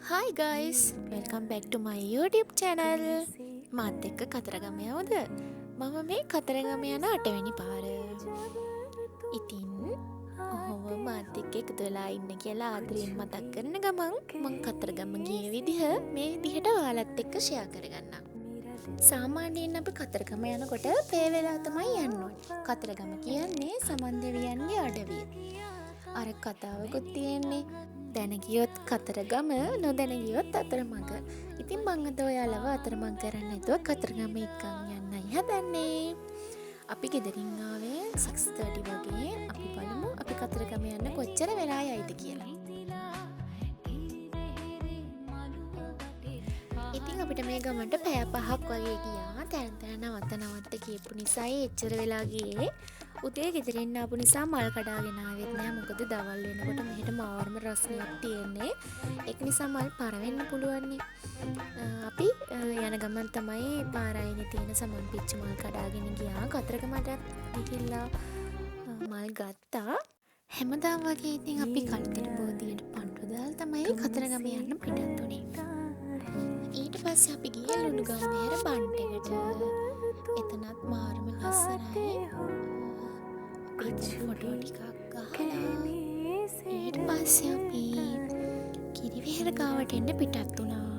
Hi guys, welcome back to my YouTube channel. මාත් එක්ක කතරගම යවද? මම මේ කතරගම යන 8 වෙනි පාර. ඉතින් ඔහොම මාත් එක්ක එකතු වෙලා ඉන්න කියලා ආදරයෙන් මතක් කරන ගමන් මං කතරගම ගිය විදිහ මේ විදිහට ඔයාලත් එක්ක ෂෙයා කරගන්නම්. සාමාන්‍යයෙන් අපි කතරගම යනකොට පේ වෙලා තමයි යන්න ඕනේ. කතරගම කියන්නේ සමන් දෙවියන්ගේ අඩවිය. අර කතාවකුත් තියෙන්නේ දැන ගියොත් කතරගම නොදැන ගියොත් අතරමඟ. ඉතින් මං අද ඔයාලව අතරමං කරන්න නැතුව කතරගම එක්කන් යන්නයි හදන්නේ. අපි ගෙදරින් ආවේ 6:30 වගේ. අපි බලමු අපි කතරගම යන්න කොච්චර වෙලා යයිද කියලා. ඉතින් අපිට මේ ගමන්ට පැය 5ක් වගේ ගියා. තැන් තැන් නවත්ත කියපු නිසා එච්චර වෙලා ගියේ. උදේ ගෙදරින් ආපු නිසා මල් කඩාගෙන ආවෙත් නෑ. මොකද දවල් වෙනකොට මෙහෙට මාර්ම රස්නියක් තියෙන්නේ. ඒක නිසා මල් පර වෙන්න පුළුවන් නේ. අපි යන ගමන් තමයි පාරායිනේ තියෙන සමන් පිච්ච මල් කඩාගෙන ගියා. කතරගමට ගිහිල්ලා මල් ගත්තා. හැමදාම වගේ ඉතින් අපි කල්තර බෝධියට පන්තු දාලා තමයි කතරගම යන්න පිටත් උනේ. ඊට පස්සේ අපි ගියේ ලුණුගම්බේර බන්ට් එකට. එතනත් මාර්ම ලස්සනයි. ෆොටෝ ටිකක් ගහලා ඊට පස්සේ අපි කිරිවෙහෙර ගාවට එන්න පිටත් වුණා.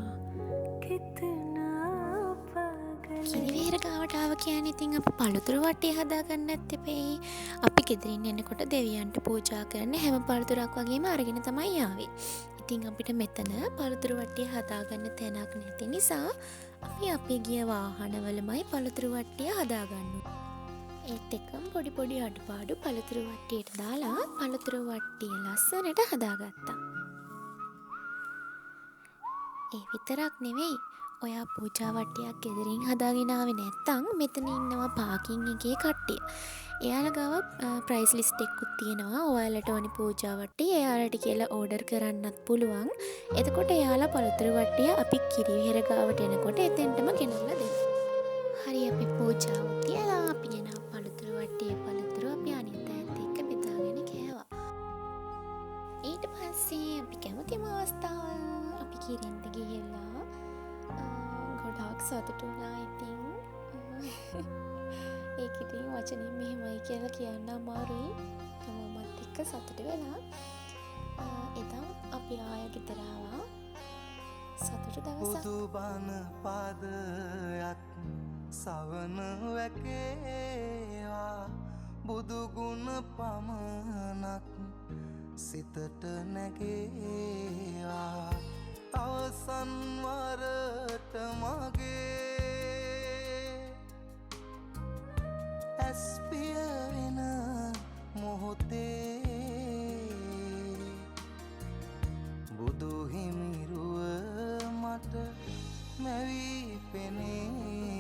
කිරිවෙහෙර ගාවට ආව කියන්නේ ඉතින් අපි පළතුරු වටේ හදාගන්නත් එපේ. අපි ගෙදරින් එනකොට දෙවියන්ට පූජා කරන හැම පළතුරක් වගේම අරගෙන තමයි ආවේ. ඉතින් අපිට මෙතන පළතුරු වටේ හදාගන්න තැනක් නැති නිසා අපි ගිය වාහනවලමයි පළතුරු වටේ හදාගන්නවා. ඒත් එක්කම පොඩි පොඩි අඩුපාඩු පළතුරු වට්ටියට දාලා පළතුරු වට්ටිය ලස්සනට හදාගත්තා. ඒ විතරක් නෙවෙයි, ඔයා පූජා වට්ටියක් ගෙදරින් හදාගෙන ආවේ නැත්තම් මෙතන ඉන්නවා පාකින් එකේ කට්ටිය. එයාලා ගාව ප්‍රයිස් ලිස්ට් එකකුත් තියෙනවා. ඔයාලට ඕනි පූජා වට්ටිය එයාලට කියලා ඕඩර් කරන්නත් පුළුවන්. එතකොට එයාලා පළතුරු වට්ටිය අපි කිරිවෙහෙර ගාවට එනකොට එතෙන්ටම ගෙනල්ලා දෙනවා. හරි අපි පූජාව තියලා අපි ගෙනා පළතුරු අපි අනිත් අයත් එක්ක බෙදාගෙන කෑවා. ඊට පස්සේ අපි කැමතිම අවස්ථාව අපි කිරින්ද ගිහිල්ලා ගොඩාක් සතුටු වුණා. ඉතින් ඒක ඉතින් වචනින් මෙහෙමයි කියලා කියන්න අමාරුයි. මමත් එක්ක සතුටු වෙලා එදා අපි ආය ගෙදර ආවා. සතුටු දවසක්. බුදුබණ පාදයක් සවන වැකේවා බුදුගුණ පමණක් සිතට නැගේවා අවසන් වරට මගේ ඇස් පිය වෙන මොහොතේ බුදු හිමිරුව මට මැවී පෙනේ